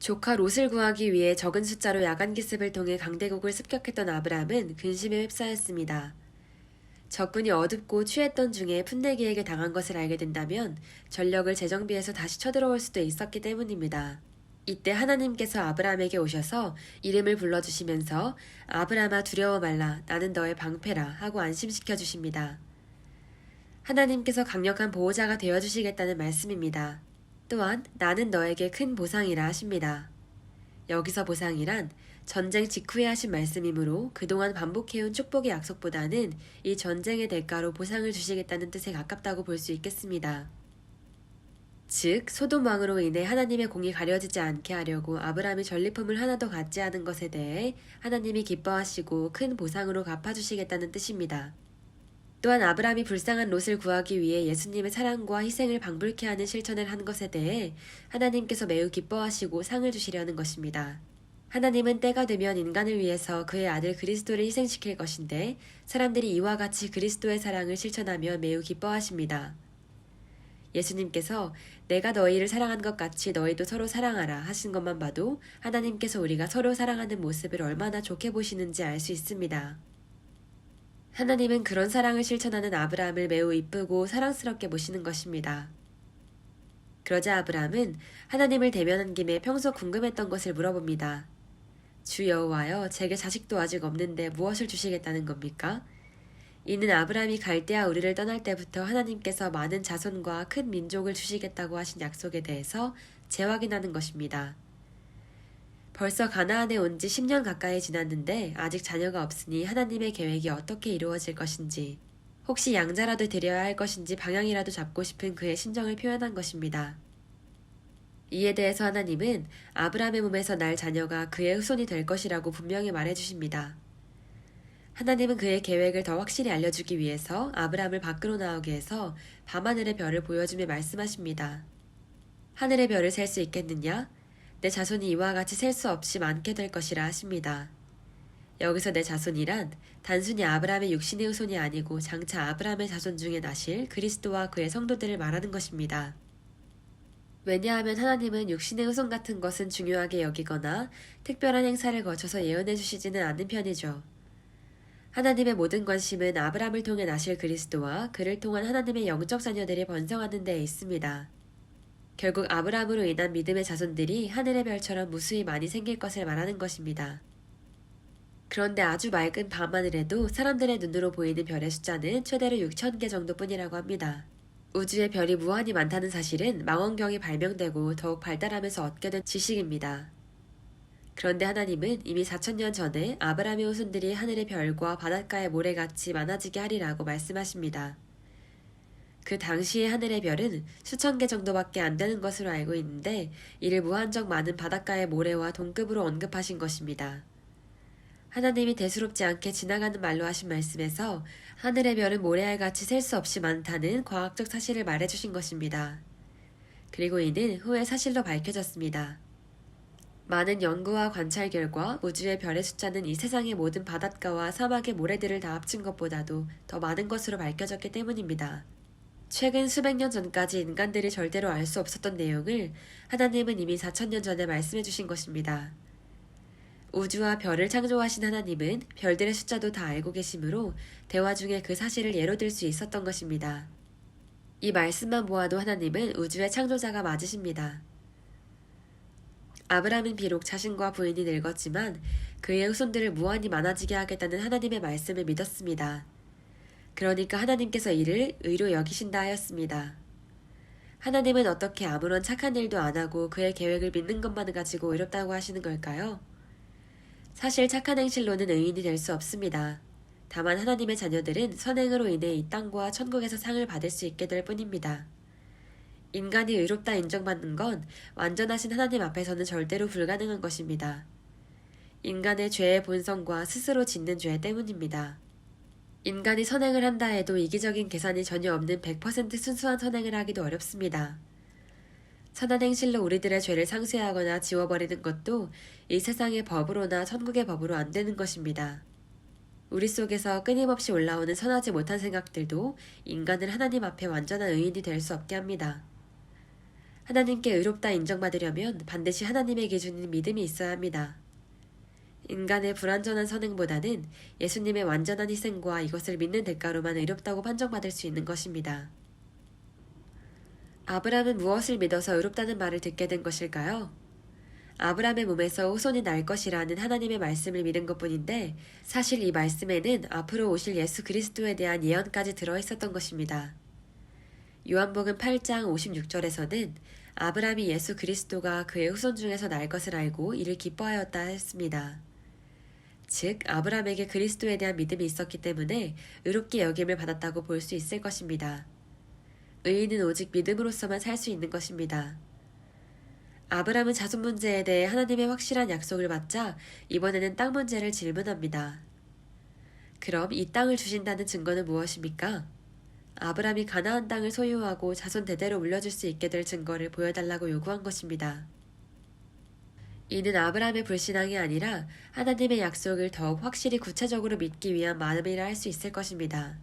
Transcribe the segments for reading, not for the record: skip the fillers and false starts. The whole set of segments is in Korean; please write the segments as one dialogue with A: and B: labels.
A: 조카 롯을 구하기 위해 적은 숫자로 야간 기습을 통해 강대국을 습격했던 아브람은 근심에 휩싸였습니다. 적군이 어둡고 취했던 중에 풋내기에게 당한 것을 알게 된다면 전력을 재정비해서 다시 쳐들어올 수도 있었기 때문입니다. 이때 하나님께서 아브람에게 오셔서 이름을 불러주시면서 아브람아 두려워 말라 나는 너의 방패라 하고 안심시켜 주십니다. 하나님께서 강력한 보호자가 되어주시겠다는 말씀입니다. 또한 나는 너에게 큰 보상이라 하십니다. 여기서 보상이란 전쟁 직후에 하신 말씀이므로 그동안 반복해온 축복의 약속보다는 이 전쟁의 대가로 보상을 주시겠다는 뜻에 가깝다고 볼 수 있겠습니다. 즉 소돔 왕으로 인해 하나님의 공이 가려지지 않게 하려고 아브람이 전리품을 하나도 갖지 않은 것에 대해 하나님이 기뻐하시고 큰 보상으로 갚아주시겠다는 뜻입니다. 또한 아브람이 불쌍한 롯을 구하기 위해 예수님의 사랑과 희생을 방불케 하는 실천을 한 것에 대해 하나님께서 매우 기뻐하시고 상을 주시려는 것입니다. 하나님은 때가 되면 인간을 위해서 그의 아들 그리스도를 희생시킬 것인데 사람들이 이와 같이 그리스도의 사랑을 실천하며 매우 기뻐하십니다. 예수님께서 내가 너희를 사랑한 것 같이 너희도 서로 사랑하라 하신 것만 봐도 하나님께서 우리가 서로 사랑하는 모습을 얼마나 좋게 보시는지 알 수 있습니다. 하나님은 그런 사랑을 실천하는 아브라함을 매우 이쁘고 사랑스럽게 보시는 것입니다. 그러자 아브라함은 하나님을 대면한 김에 평소 궁금했던 것을 물어봅니다. 주 여호와여, 제게 자식도 아직 없는데 무엇을 주시겠다는 겁니까? 이는 아브라함이 갈대아 우르를 떠날 때부터 하나님께서 많은 자손과 큰 민족을 주시겠다고 하신 약속에 대해서 재확인하는 것입니다. 벌써 가나안에 온 지 10년 가까이 지났는데 아직 자녀가 없으니 하나님의 계획이 어떻게 이루어질 것인지, 혹시 양자라도 드려야 할 것인지 방향이라도 잡고 싶은 그의 심정을 표현한 것입니다. 이에 대해서 하나님은 아브라함의 몸에서 날 자녀가 그의 후손이 될 것이라고 분명히 말해주십니다. 하나님은 그의 계획을 더 확실히 알려주기 위해서 아브라함을 밖으로 나오게 해서 밤하늘의 별을 보여주며 말씀하십니다. 하늘의 별을 셀 수 있겠느냐? 내 자손이 이와 같이 셀 수 없이 많게 될 것이라 하십니다. 여기서 내 자손이란 단순히 아브라함의 육신의 후손이 아니고 장차 아브라함의 자손 중에 나실 그리스도와 그의 성도들을 말하는 것입니다. 왜냐하면 하나님은 육신의 후손 같은 것은 중요하게 여기거나 특별한 행사를 거쳐서 예언해 주시지는 않는 편이죠. 하나님의 모든 관심은 아브라함을 통해 나실 그리스도와 그를 통한 하나님의 영적 자녀들이 번성하는 데에 있습니다. 결국 아브라함으로 인한 믿음의 자손들이 하늘의 별처럼 무수히 많이 생길 것을 말하는 것입니다. 그런데 아주 맑은 밤하늘에도 사람들의 눈으로 보이는 별의 숫자는 최대로 6,000개 정도뿐이라고 합니다. 우주의 별이 무한히 많다는 사실은 망원경이 발명되고 더욱 발달하면서 얻게 된 지식입니다. 그런데 하나님은 이미 4,000년 전에 아브라함의 후손들이 하늘의 별과 바닷가의 모래같이 많아지게 하리라고 말씀하십니다. 그 당시의 하늘의 별은 수천 개 정도밖에 안 되는 것으로 알고 있는데 이를 무한정 많은 바닷가의 모래와 동급으로 언급하신 것입니다. 하나님이 대수롭지 않게 지나가는 말로 하신 말씀에서 하늘의 별은 모래알같이 셀 수 없이 많다는 과학적 사실을 말해주신 것입니다. 그리고 이는 후에 사실로 밝혀졌습니다. 많은 연구와 관찰 결과 우주의 별의 숫자는 이 세상의 모든 바닷가와 사막의 모래들을 다 합친 것보다도 더 많은 것으로 밝혀졌기 때문입니다. 최근 수백 년 전까지 인간들이 절대로 알 수 없었던 내용을 하나님은 이미 4,000년 전에 말씀해 주신 것입니다. 우주와 별을 창조하신 하나님은 별들의 숫자도 다 알고 계시므로 대화 중에 그 사실을 예로 들 수 있었던 것입니다. 이 말씀만 보아도 하나님은 우주의 창조자가 맞으십니다. 아브라함은 비록 자신과 부인이 늙었지만 그의 후손들을 무한히 많아지게 하겠다는 하나님의 말씀을 믿었습니다. 그러니까 하나님께서 이를 의로 여기신다 하였습니다. 하나님은 어떻게 아무런 착한 일도 안 하고 그의 계획을 믿는 것만 가지고 의롭다고 하시는 걸까요? 사실 착한 행실로는 의인이 될 수 없습니다. 다만 하나님의 자녀들은 선행으로 인해 이 땅과 천국에서 상을 받을 수 있게 될 뿐입니다. 인간이 의롭다 인정받는 건 완전하신 하나님 앞에서는 절대로 불가능한 것입니다. 인간의 죄의 본성과 스스로 짓는 죄 때문입니다. 인간이 선행을 한다 해도 이기적인 계산이 전혀 없는 100% 순수한 선행을 하기도 어렵습니다. 선한 행실로 우리들의 죄를 상쇄하거나 지워버리는 것도 이 세상의 법으로나 천국의 법으로 안 되는 것입니다. 우리 속에서 끊임없이 올라오는 선하지 못한 생각들도 인간을 하나님 앞에 완전한 의인이 될 수 없게 합니다. 하나님께 의롭다 인정받으려면 반드시 하나님의 기준인 믿음이 있어야 합니다. 인간의 불완전한 선행보다는 예수님의 완전한 희생과 이것을 믿는 대가로만 의롭다고 판정받을 수 있는 것입니다. 아브라함은 무엇을 믿어서 의롭다는 말을 듣게 된 것일까요? 아브라함의 몸에서 후손이 날 것이라는 하나님의 말씀을 믿은 것뿐인데 사실 이 말씀에는 앞으로 오실 예수 그리스도에 대한 예언까지 들어있었던 것입니다. 요한복음 8장 56절에서는 아브라함이 예수 그리스도가 그의 후손 중에서 날 것을 알고 이를 기뻐하였다 했습니다. 즉 아브라함에게 그리스도에 대한 믿음이 있었기 때문에 의롭게 여김을 받았다고 볼 수 있을 것입니다. 의인은 오직 믿음으로서만 살 수 있는 것입니다. 아브라함은 자손 문제에 대해 하나님의 확실한 약속을 받자 이번에는 땅 문제를 질문합니다. 그럼 이 땅을 주신다는 증거는 무엇입니까? 아브라함이 가나안 땅을 소유하고 자손 대대로 물려줄 수 있게 될 증거를 보여달라고 요구한 것입니다. 이는 아브라함의 불신앙이 아니라 하나님의 약속을 더욱 확실히 구체적으로 믿기 위한 마음이라 할 수 있을 것입니다.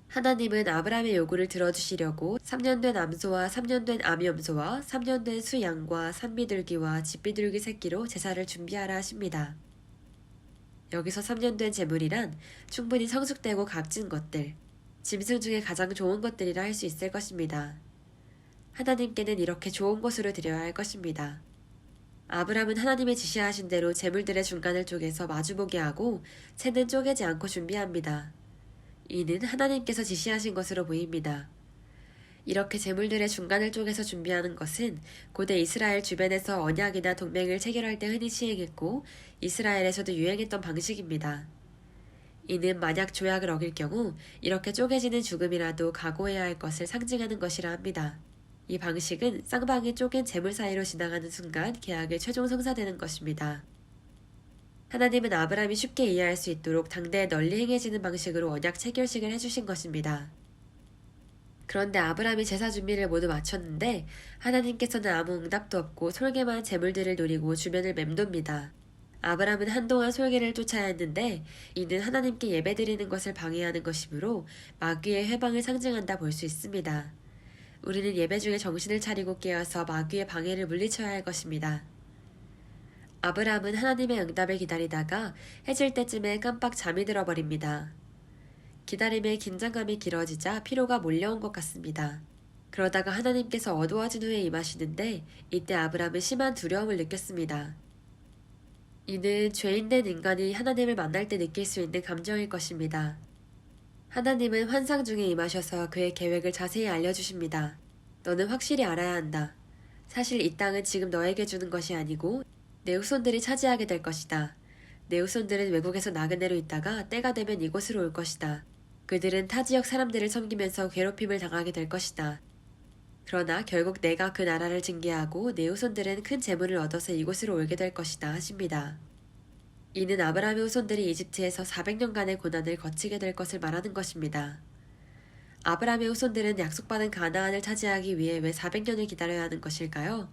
A: 하나님은 아브라함의 요구를 들어주시려고 3년 된 암소와 3년 된 암염소와 3년 된 수양과 산비둘기와 집비둘기 새끼로 제사를 준비하라 하십니다. 여기서 3년 된 제물이란 충분히 성숙되고 값진 것들, 짐승 중에 가장 좋은 것들이라 할 수 있을 것입니다. 하나님께는 이렇게 좋은 것으로 드려야 할 것입니다. 아브라함은 하나님의 지시하신 대로 제물들의 중간을 쪼개서 마주보게 하고 채는 쪼개지 않고 준비합니다. 이는 하나님께서 지시하신 것으로 보입니다. 이렇게 제물들의 중간을 쪼개서 준비하는 것은 고대 이스라엘 주변에서 언약이나 동맹을 체결할 때 흔히 시행했고 이스라엘에서도 유행했던 방식입니다. 이는 만약 조약을 어길 경우 이렇게 쪼개지는 죽음이라도 각오해야 할 것을 상징하는 것이라 합니다. 이 방식은 쌍방이 쪼갠 제물 사이로 지나가는 순간 계약이 최종 성사되는 것입니다. 하나님은 아브라함이 쉽게 이해할 수 있도록 당대에 널리 행해지는 방식으로 언약 체결식을 해주신 것입니다. 그런데 아브라함이 제사 준비를 모두 마쳤는데 하나님께서는 아무 응답도 없고 솔개만 제물들을 노리고 주변을 맴돕니다. 아브라함은 한동안 솔개를 쫓아야 했는데 이는 하나님께 예배드리는 것을 방해하는 것이므로 마귀의 회방을 상징한다 볼 수 있습니다. 우리는 예배 중에 정신을 차리고 깨어서 마귀의 방해를 물리쳐야 할 것입니다. 아브라함은 하나님의 응답을 기다리다가 해질 때쯤에 깜빡 잠이 들어버립니다. 기다림의 긴장감이 길어지자 피로가 몰려온 것 같습니다. 그러다가 하나님께서 어두워진 후에 임하시는데 이때 아브라함은 심한 두려움을 느꼈습니다. 이는 죄인된 인간이 하나님을 만날 때 느낄 수 있는 감정일 것입니다. 하나님은 환상 중에 임하셔서 그의 계획을 자세히 알려주십니다. 너는 확실히 알아야 한다. 사실 이 땅은 지금 너에게 주는 것이 아니고 내 후손들이 차지하게 될 것이다. 내 후손들은 외국에서 나그네로 있다가 때가 되면 이곳으로 올 것이다. 그들은 타 지역 사람들을 섬기면서 괴롭힘을 당하게 될 것이다. 그러나 결국 내가 그 나라를 징계하고 내 후손들은 큰 재물을 얻어서 이곳으로 오게 될 것이다 하십니다. 이는 아브라함의 후손들이 이집트에서 400년간의 고난을 거치게 될 것을 말하는 것입니다. 아브라함의 후손들은 약속받은 가나안을 차지하기 위해 왜 400년을 기다려야 하는 것일까요?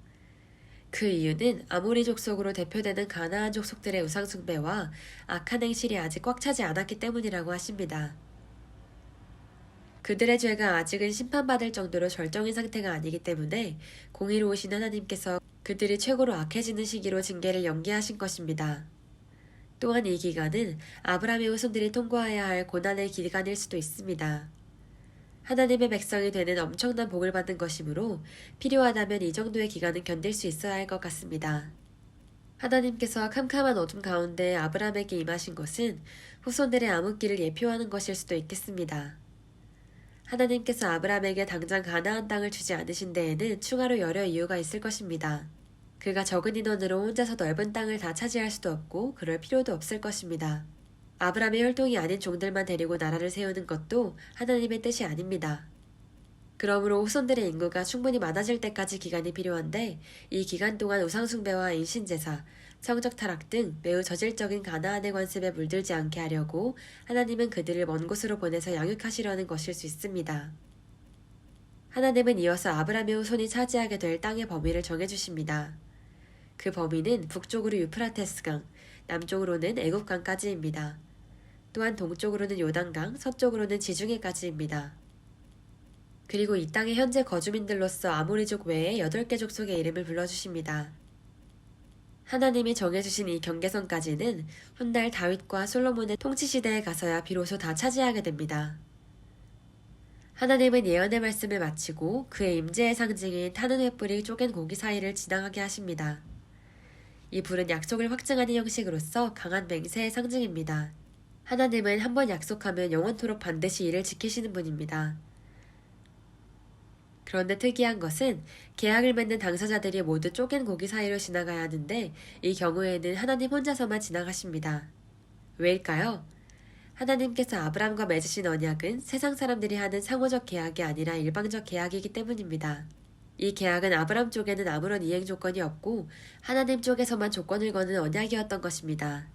A: 그 이유는 아모리 족속으로 대표되는 가나안 족속들의 우상숭배와 악한 행실이 아직 꽉 차지 않았기 때문이라고 하십니다. 그들의 죄가 아직은 심판받을 정도로 절정인 상태가 아니기 때문에 공의로우신 하나님께서 그들이 최고로 악해지는 시기로 징계를 연기하신 것입니다. 또한 이 기간은 아브라함의 후손들이 통과해야 할 고난의 기간일 수도 있습니다. 하나님의 백성이 되는 엄청난 복을 받는 것이므로 필요하다면 이 정도의 기간은 견딜 수 있어야 할 것 같습니다. 하나님께서 캄캄한 어둠 가운데 아브라함에게 임하신 것은 후손들의 암흑기를 예표하는 것일 수도 있겠습니다. 하나님께서 아브라함에게 당장 가나안 땅을 주지 않으신 데에는 추가로 여러 이유가 있을 것입니다. 그가 적은 인원으로 혼자서 넓은 땅을 다 차지할 수도 없고 그럴 필요도 없을 것입니다. 아브라함의 혈통이 아닌 종들만 데리고 나라를 세우는 것도 하나님의 뜻이 아닙니다. 그러므로 후손들의 인구가 충분히 많아질 때까지 기간이 필요한데 이 기간 동안 우상숭배와 인신제사, 성적 타락 등 매우 저질적인 가나안의 관습에 물들지 않게 하려고 하나님은 그들을 먼 곳으로 보내서 양육하시려는 것일 수 있습니다. 하나님은 이어서 아브라함의 후손이 차지하게 될 땅의 범위를 정해주십니다. 그 범위는 북쪽으로 유프라테스강, 남쪽으로는 애굽강까지입니다. 또한 동쪽으로는 요단강, 서쪽으로는 지중해까지입니다. 그리고 이 땅의 현재 거주민들로서 아모리족 외에 8개 족속의 이름을 불러주십니다. 하나님이 정해주신 이 경계선까지는 훗날 다윗과 솔로몬의 통치시대에 가서야 비로소 다 차지하게 됩니다. 하나님은 예언의 말씀을 마치고 그의 임재의 상징인 타는 횃불이 쪼갠 고기 사이를 지나가게 하십니다. 이 불은 약속을 확증하는 형식으로서 강한 맹세의 상징입니다. 하나님은 한번 약속하면 영원토록 반드시 이를 지키시는 분입니다. 그런데 특이한 것은 계약을 맺는 당사자들이 모두 쪼갠 고기 사이로 지나가야 하는데 이 경우에는 하나님 혼자서만 지나가십니다. 왜일까요? 하나님께서 아브람과 맺으신 언약은 세상 사람들이 하는 상호적 계약이 아니라 일방적 계약이기 때문입니다. 이 계약은 아브람 쪽에는 아무런 이행 조건이 없고 하나님 쪽에서만 조건을 거는 언약이었던 것입니다.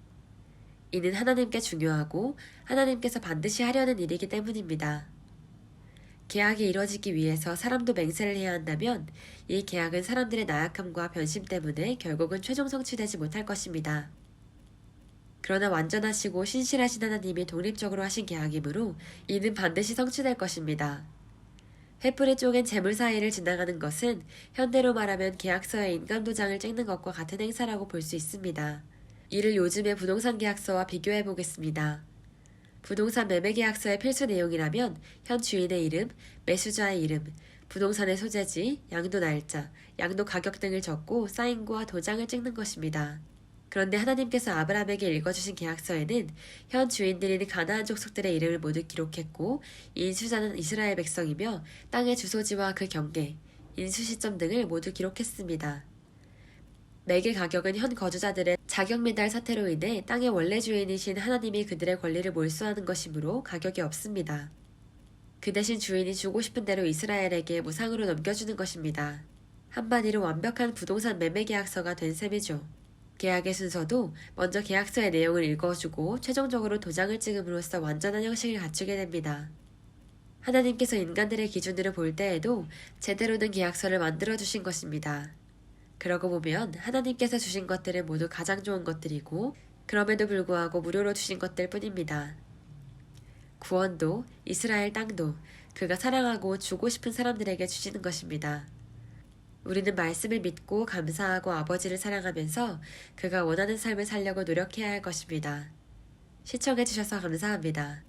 A: 이는 하나님께 중요하고 하나님께서 반드시 하려는 일이기 때문입니다. 계약이 이루어지기 위해서 사람도 맹세를 해야 한다면 이 계약은 사람들의 나약함과 변심 때문에 결국은 최종 성취되지 못할 것입니다. 그러나 완전하시고 신실하신 하나님이 독립적으로 하신 계약이므로 이는 반드시 성취될 것입니다. 횃불에 쪼갠 재물 사이를 지나가는 것은 현대로 말하면 계약서에 인감도장을 찍는 것과 같은 행사라고 볼 수 있습니다. 이를 요즘의 부동산 계약서와 비교해 보겠습니다. 부동산 매매 계약서의 필수 내용이라면 현 주인의 이름, 매수자의 이름, 부동산의 소재지, 양도 날짜, 양도 가격 등을 적고 사인과 도장을 찍는 것입니다. 그런데 하나님께서 아브라함에게 읽어주신 계약서에는 현 주인들인 가나안 족속들의 이름을 모두 기록했고 인수자는 이스라엘 백성이며 땅의 주소지와 그 경계, 인수 시점 등을 모두 기록했습니다. 매개 가격은 현 거주자들의 자격 미달 사태로 인해 땅의 원래 주인이신 하나님이 그들의 권리를 몰수하는 것이므로 가격이 없습니다. 그 대신 주인이 주고 싶은 대로 이스라엘에게 무상으로 넘겨주는 것입니다. 한마디로 완벽한 부동산 매매 계약서가 된 셈이죠. 계약의 순서도 먼저 계약서의 내용을 읽어주고 최종적으로 도장을 찍음으로써 완전한 형식을 갖추게 됩니다. 하나님께서 인간들의 기준으로 볼 때에도 제대로 된 계약서를 만들어주신 것입니다. 그러고 보면 하나님께서 주신 것들은 모두 가장 좋은 것들이고 그럼에도 불구하고 무료로 주신 것들 뿐입니다. 구원도 이스라엘 땅도 그가 사랑하고 주고 싶은 사람들에게 주시는 것입니다. 우리는 말씀을 믿고 감사하고 아버지를 사랑하면서 그가 원하는 삶을 살려고 노력해야 할 것입니다. 시청해주셔서 감사합니다.